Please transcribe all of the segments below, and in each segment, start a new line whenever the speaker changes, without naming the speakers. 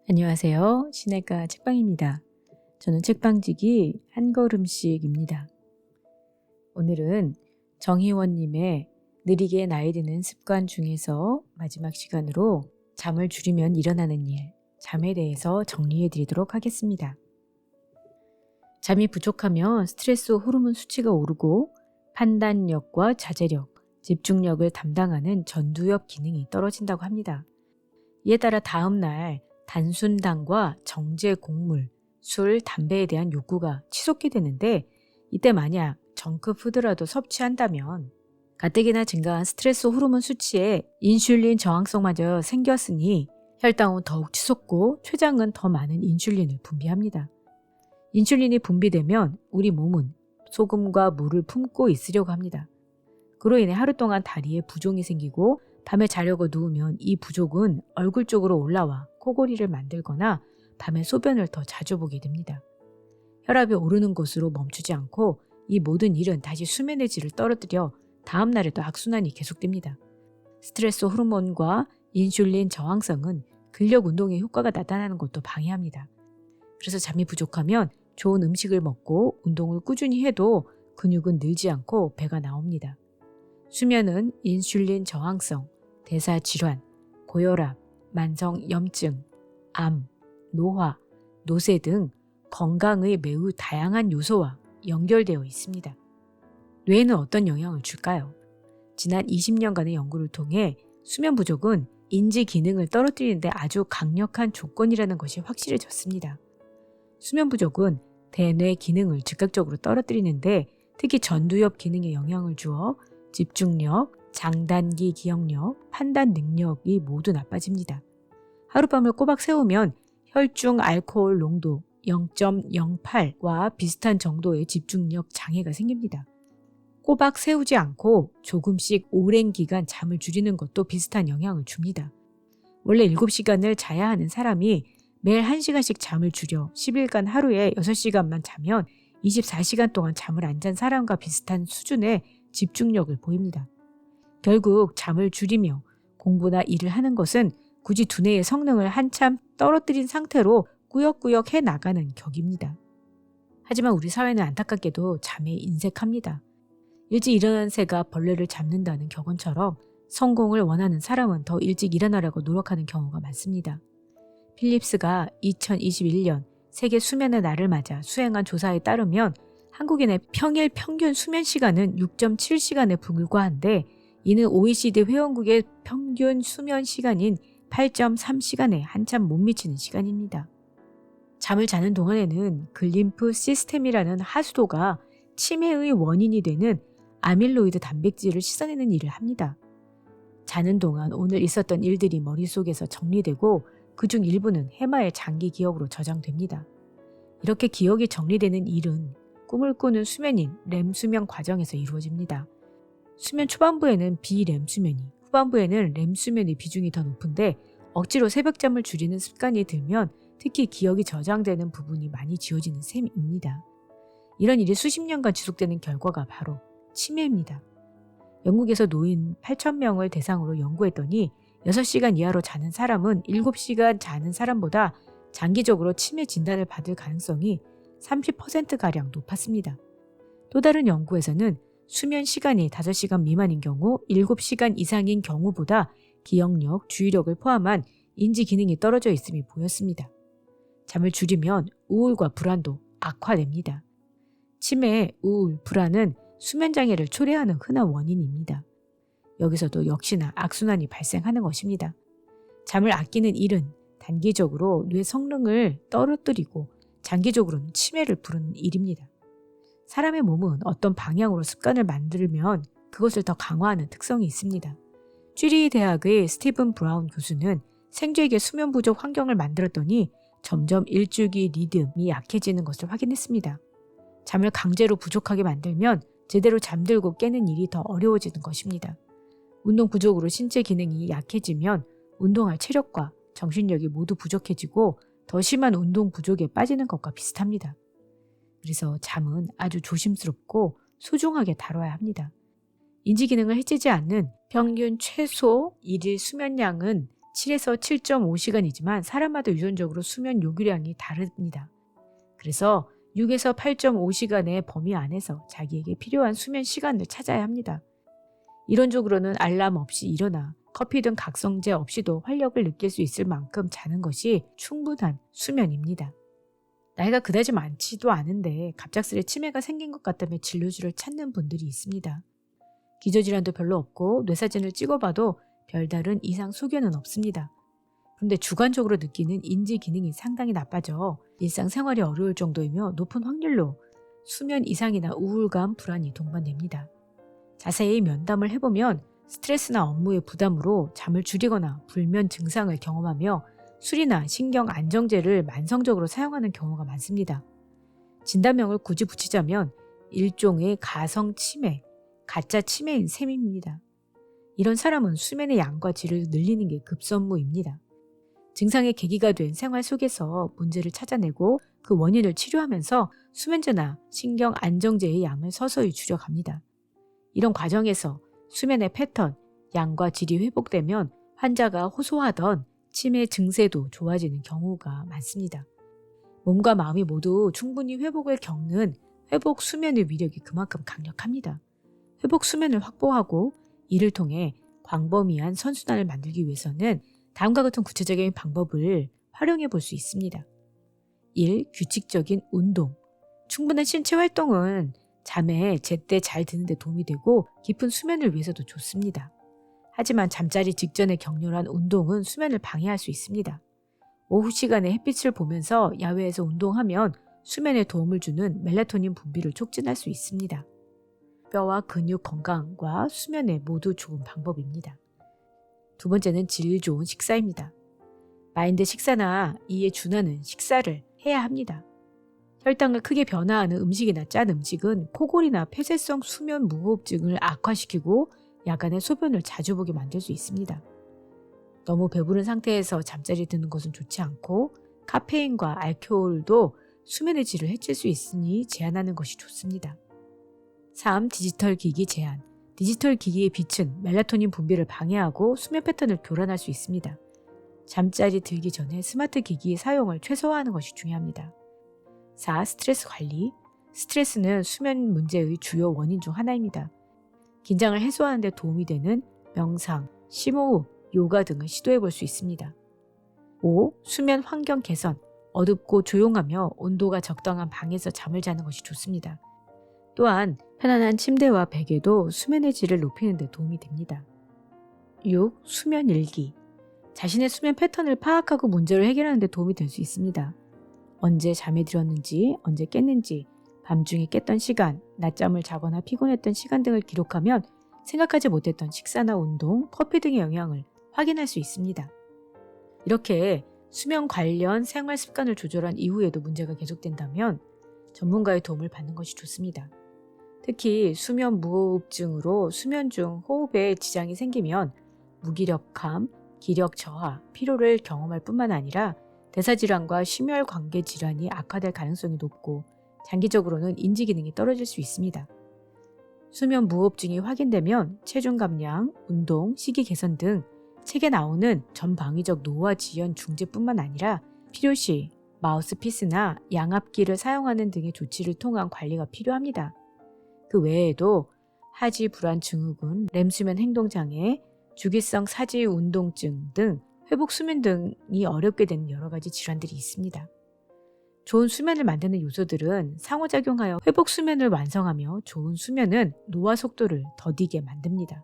안녕하세요. 시내가 책방입니다. 저는 책방지기 한 걸음씩입니다. 오늘은 정희원님의 느리게 나이 드는 습관 중에서 마지막 시간으로 잠을 줄이면 일어나는 일, 잠에 대해서 정리해 드리도록 하겠습니다. 잠이 부족하면 스트레스 호르몬 수치가 오르고 판단력과 자제력, 집중력을 담당하는 전두엽 기능이 떨어진다고 합니다. 이에 따라 다음날 단순당과 정제 곡물, 술, 담배에 대한 욕구가 치솟게 되는데 이때 만약 정크푸드라도 섭취한다면 가뜩이나 증가한 스트레스 호르몬 수치에 인슐린 저항성마저 생겼으니 혈당은 더욱 치솟고 췌장은 더 많은 인슐린을 분비합니다. 인슐린이 분비되면 우리 몸은 소금과 물을 품고 있으려고 합니다. 그로 인해 하루 동안 다리에 부종이 생기고 밤에 자려고 누우면 이 부종은 얼굴 쪽으로 올라와 코골이를 만들거나 밤에 소변을 더 자주 보게 됩니다. 혈압이 오르는 곳으로 멈추지 않고 이 모든 일은 다시 수면의 질을 떨어뜨려 다음 날에도 악순환이 계속됩니다. 스트레스 호르몬과 인슐린 저항성은 근력 운동에 효과가 나타나는 것도 방해합니다. 그래서 잠이 부족하면 좋은 음식을 먹고 운동을 꾸준히 해도 근육은 늘지 않고 배가 나옵니다. 수면은 인슐린 저항성, 대사질환, 고혈압, 만성염증, 암, 노화, 노쇠 등 건강의 매우 다양한 요소와 연결되어 있습니다. 뇌에는 어떤 영향을 줄까요? 지난 20년간의 연구를 통해 수면 부족은 인지 기능을 떨어뜨리는데 아주 강력한 조건이라는 것이 확실해졌습니다. 수면 부족은 대뇌 기능을 즉각적으로 떨어뜨리는데 특히 전두엽 기능에 영향을 주어 집중력, 장단기 기억력, 판단 능력이 모두 나빠집니다. 하룻밤을 꼬박 새우면 혈중 알코올 농도 0.08과 비슷한 정도의 집중력 장애가 생깁니다. 꼬박 세우지 않고 조금씩 오랜 기간 잠을 줄이는 것도 비슷한 영향을 줍니다. 원래 7시간을 자야 하는 사람이 매일 1시간씩 잠을 줄여 10일간 하루에 6시간만 자면 24시간 동안 잠을 안 잔 사람과 비슷한 수준의 집중력을 보입니다. 결국 잠을 줄이며 공부나 일을 하는 것은 굳이 두뇌의 성능을 한참 떨어뜨린 상태로 꾸역꾸역 해나가는 격입니다. 하지만 우리 사회는 안타깝게도 잠에 인색합니다. 일찍 일어나는 새가 벌레를 잡는다는 격언처럼 성공을 원하는 사람은 더 일찍 일어나려고 노력하는 경우가 많습니다. 필립스가 2021년 세계 수면의 날을 맞아 수행한 조사에 따르면 한국인의 평일 평균 수면 시간은 6.7시간에 불과한데 이는 OECD 회원국의 평균 수면 시간인 8.3시간에 한참 못 미치는 시간입니다. 잠을 자는 동안에는 글림프 시스템이라는 하수도가 치매의 원인이 되는 아밀로이드 단백질을 씻어내는 일을 합니다. 자는 동안 오늘 있었던 일들이 머릿속에서 정리되고 그중 일부는 해마의 장기 기억으로 저장됩니다. 이렇게 기억이 정리되는 일은 꿈을 꾸는 수면인 렘 수면 과정에서 이루어집니다. 수면 초반부에는 비렘 수면이, 후반부에는 렘 수면의 비중이 더 높은데 억지로 새벽잠을 줄이는 습관이 들면 특히 기억이 저장되는 부분이 많이 지워지는 셈입니다. 이런 일이 수십 년간 지속되는 결과가 바로 치매입니다. 영국에서 노인 8,000명을 대상으로 연구했더니 6시간 이하로 자는 사람은 7시간 자는 사람보다 장기적으로 치매 진단을 받을 가능성이 30%가량 높았습니다. 또 다른 연구에서는 수면 시간이 5시간 미만인 경우 7시간 이상인 경우보다 기억력, 주의력을 포함한 인지 기능이 떨어져 있음이 보였습니다. 잠을 줄이면 우울과 불안도 악화됩니다. 치매, 우울, 불안은 수면 장애를 초래하는 흔한 원인입니다. 여기서도 역시나 악순환이 발생하는 것입니다. 잠을 아끼는 일은 단기적으로 뇌 성능을 떨어뜨리고 장기적으로는 치매를 부르는 일입니다. 사람의 몸은 어떤 방향으로 습관을 만들면 그것을 더 강화하는 특성이 있습니다. 쥐리 대학의 스티븐 브라운 교수는 생쥐에게 수면 부족 환경을 만들었더니 점점 일주기 리듬이 약해지는 것을 확인했습니다. 잠을 강제로 부족하게 만들면 제대로 잠들고 깨는 일이 더 어려워지는 것입니다. 운동 부족으로 신체 기능이 약해지면 운동할 체력과 정신력이 모두 부족해지고 더 심한 운동 부족에 빠지는 것과 비슷합니다. 그래서 잠은 아주 조심스럽고 소중하게 다뤄야 합니다. 인지 기능을 해치지 않는 평균 최소 일일 수면량은 7에서 7.5시간이지만 사람마다 유전적으로 수면 요구량이 다릅니다. 그래서 6에서 8.5시간의 범위 안에서 자기에게 필요한 수면 시간을 찾아야 합니다. 이론적으로는 알람 없이 일어나 커피 등 각성제 없이도 활력을 느낄 수 있을 만큼 자는 것이 충분한 수면입니다. 나이가 그다지 많지도 않은데 갑작스레 치매가 생긴 것 같다며 진료실을 찾는 분들이 있습니다. 기저질환도 별로 없고 뇌사진을 찍어봐도 별다른 이상 소견은 없습니다. 그런데 주관적으로 느끼는 인지 기능이 상당히 나빠져 일상생활이 어려울 정도이며 높은 확률로 수면 이상이나 우울감, 불안이 동반됩니다. 자세히 면담을 해보면 스트레스나 업무의 부담으로 잠을 줄이거나 불면 증상을 경험하며 술이나 신경 안정제를 만성적으로 사용하는 경우가 많습니다. 진단명을 굳이 붙이자면 일종의 가성 치매, 가짜 치매인 셈입니다. 이런 사람은 수면의 양과 질을 늘리는 게 급선무입니다. 증상의 계기가 된 생활 속에서 문제를 찾아내고 그 원인을 치료하면서 수면제나 신경 안정제의 양을 서서히 줄여갑니다. 이런 과정에서 수면의 패턴, 양과 질이 회복되면 환자가 호소하던 치매 증세도 좋아지는 경우가 많습니다. 몸과 마음이 모두 충분히 회복을 겪는 회복 수면의 위력이 그만큼 강력합니다. 회복 수면을 확보하고 이를 통해 광범위한 선순환을 만들기 위해서는 다음과 같은 구체적인 방법을 활용해 볼 수 있습니다. 1. 규칙적인 운동. 충분한 신체 활동은 잠에 제때 잘 드는 데 도움이 되고 깊은 수면을 위해서도 좋습니다. 하지만 잠자리 직전에 격렬한 운동은 수면을 방해할 수 있습니다. 오후 시간에 햇빛을 보면서 야외에서 운동하면 수면에 도움을 주는 멜라토닌 분비를 촉진할 수 있습니다. 뼈와 근육 건강과 수면에 모두 좋은 방법입니다. 두 번째는 질 좋은 식사입니다. 마인드 식사나 이에 준하는 식사를 해야 합니다. 혈당을 크게 변화하는 음식이나 짠 음식은 코골이나 폐쇄성 수면 무호흡증을 악화시키고 야간에 소변을 자주 보게 만들 수 있습니다. 너무 배부른 상태에서 잠자리 드는 것은 좋지 않고 카페인과 알코올도 수면의 질을 해칠 수 있으니 제한하는 것이 좋습니다. 3. 디지털 기기 제한. 디지털 기기의 빛은 멜라토닌 분비를 방해하고 수면 패턴을 교란할 수 있습니다. 잠자리 들기 전에 스마트 기기의 사용을 최소화하는 것이 중요합니다. 4. 스트레스 관리. 스트레스는 수면 문제의 주요 원인 중 하나입니다. 긴장을 해소하는 데 도움이 되는 명상, 심호흡, 요가 등을 시도해 볼 수 있습니다. 5. 수면 환경 개선. 어둡고 조용하며 온도가 적당한 방에서 잠을 자는 것이 좋습니다. 또한 편안한 침대와 베개도 수면의 질을 높이는 데 도움이 됩니다. 6. 수면 일기. 자신의 수면 패턴을 파악하고 문제를 해결하는 데 도움이 될 수 있습니다. 언제 잠에 들었는지, 언제 깼는지, 밤중에 깼던 시간, 낮잠을 자거나 피곤했던 시간 등을 기록하면 생각하지 못했던 식사나 운동, 커피 등의 영향을 확인할 수 있습니다. 이렇게 수면 관련 생활 습관을 조절한 이후에도 문제가 계속된다면 전문가의 도움을 받는 것이 좋습니다. 특히 수면 무호흡증으로 수면 중 호흡에 지장이 생기면 무기력함, 기력 저하, 피로를 경험할 뿐만 아니라 대사질환과 심혈관계 질환이 악화될 가능성이 높고 장기적으로는 인지 기능이 떨어질 수 있습니다. 수면 무호흡증이 확인되면 체중 감량, 운동, 식이 개선 등 책에 나오는 전방위적 노화 지연 중재뿐만 아니라 필요시 마우스피스나 양압기를 사용하는 등의 조치를 통한 관리가 필요합니다. 그 외에도 하지 불안 증후군, 렘수면 행동장애, 주기성 사지 운동증 등 회복 수면 등이 어렵게 되는 여러 가지 질환들이 있습니다. 좋은 수면을 만드는 요소들은 상호작용하여 회복 수면을 완성하며 좋은 수면은 노화 속도를 더디게 만듭니다.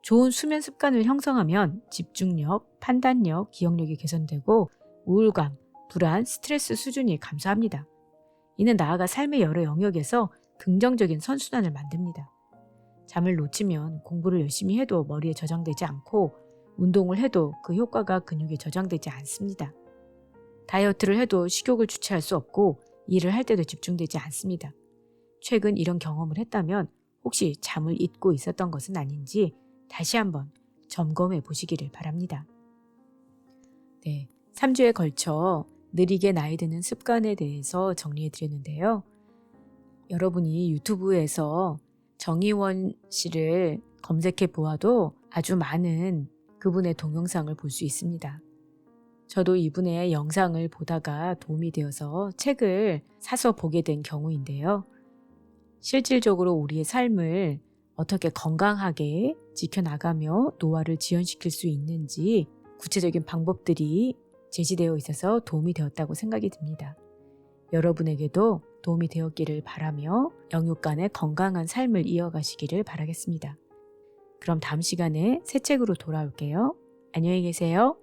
좋은 수면 습관을 형성하면 집중력, 판단력, 기억력이 개선되고 우울감, 불안, 스트레스 수준이 감소합니다. 이는 나아가 삶의 여러 영역에서 긍정적인 선순환을 만듭니다. 잠을 놓치면 공부를 열심히 해도 머리에 저장되지 않고 운동을 해도 그 효과가 근육에 저장되지 않습니다. 다이어트를 해도 식욕을 주체할 수 없고 일을 할 때도 집중되지 않습니다. 최근 이런 경험을 했다면 혹시 잠을 잊고 있었던 것은 아닌지 다시 한번 점검해 보시기를 바랍니다. 네, 3주에 걸쳐 느리게 나이 드는 습관에 대해서 정리해 드렸는데요. 여러분이 유튜브에서 정의원 씨를 검색해 보아도 아주 많은 그분의 동영상을 볼 수 있습니다. 저도 이분의 영상을 보다가 도움이 되어서 책을 사서 보게 된 경우인데요. 실질적으로 우리의 삶을 어떻게 건강하게 지켜나가며 노화를 지연시킬 수 있는지 구체적인 방법들이 제시되어 있어서 도움이 되었다고 생각이 듭니다. 여러분에게도 도움이 되었기를 바라며 영육간의 건강한 삶을 이어가시기를 바라겠습니다. 그럼 다음 시간에 새 책으로 돌아올게요. 안녕히 계세요.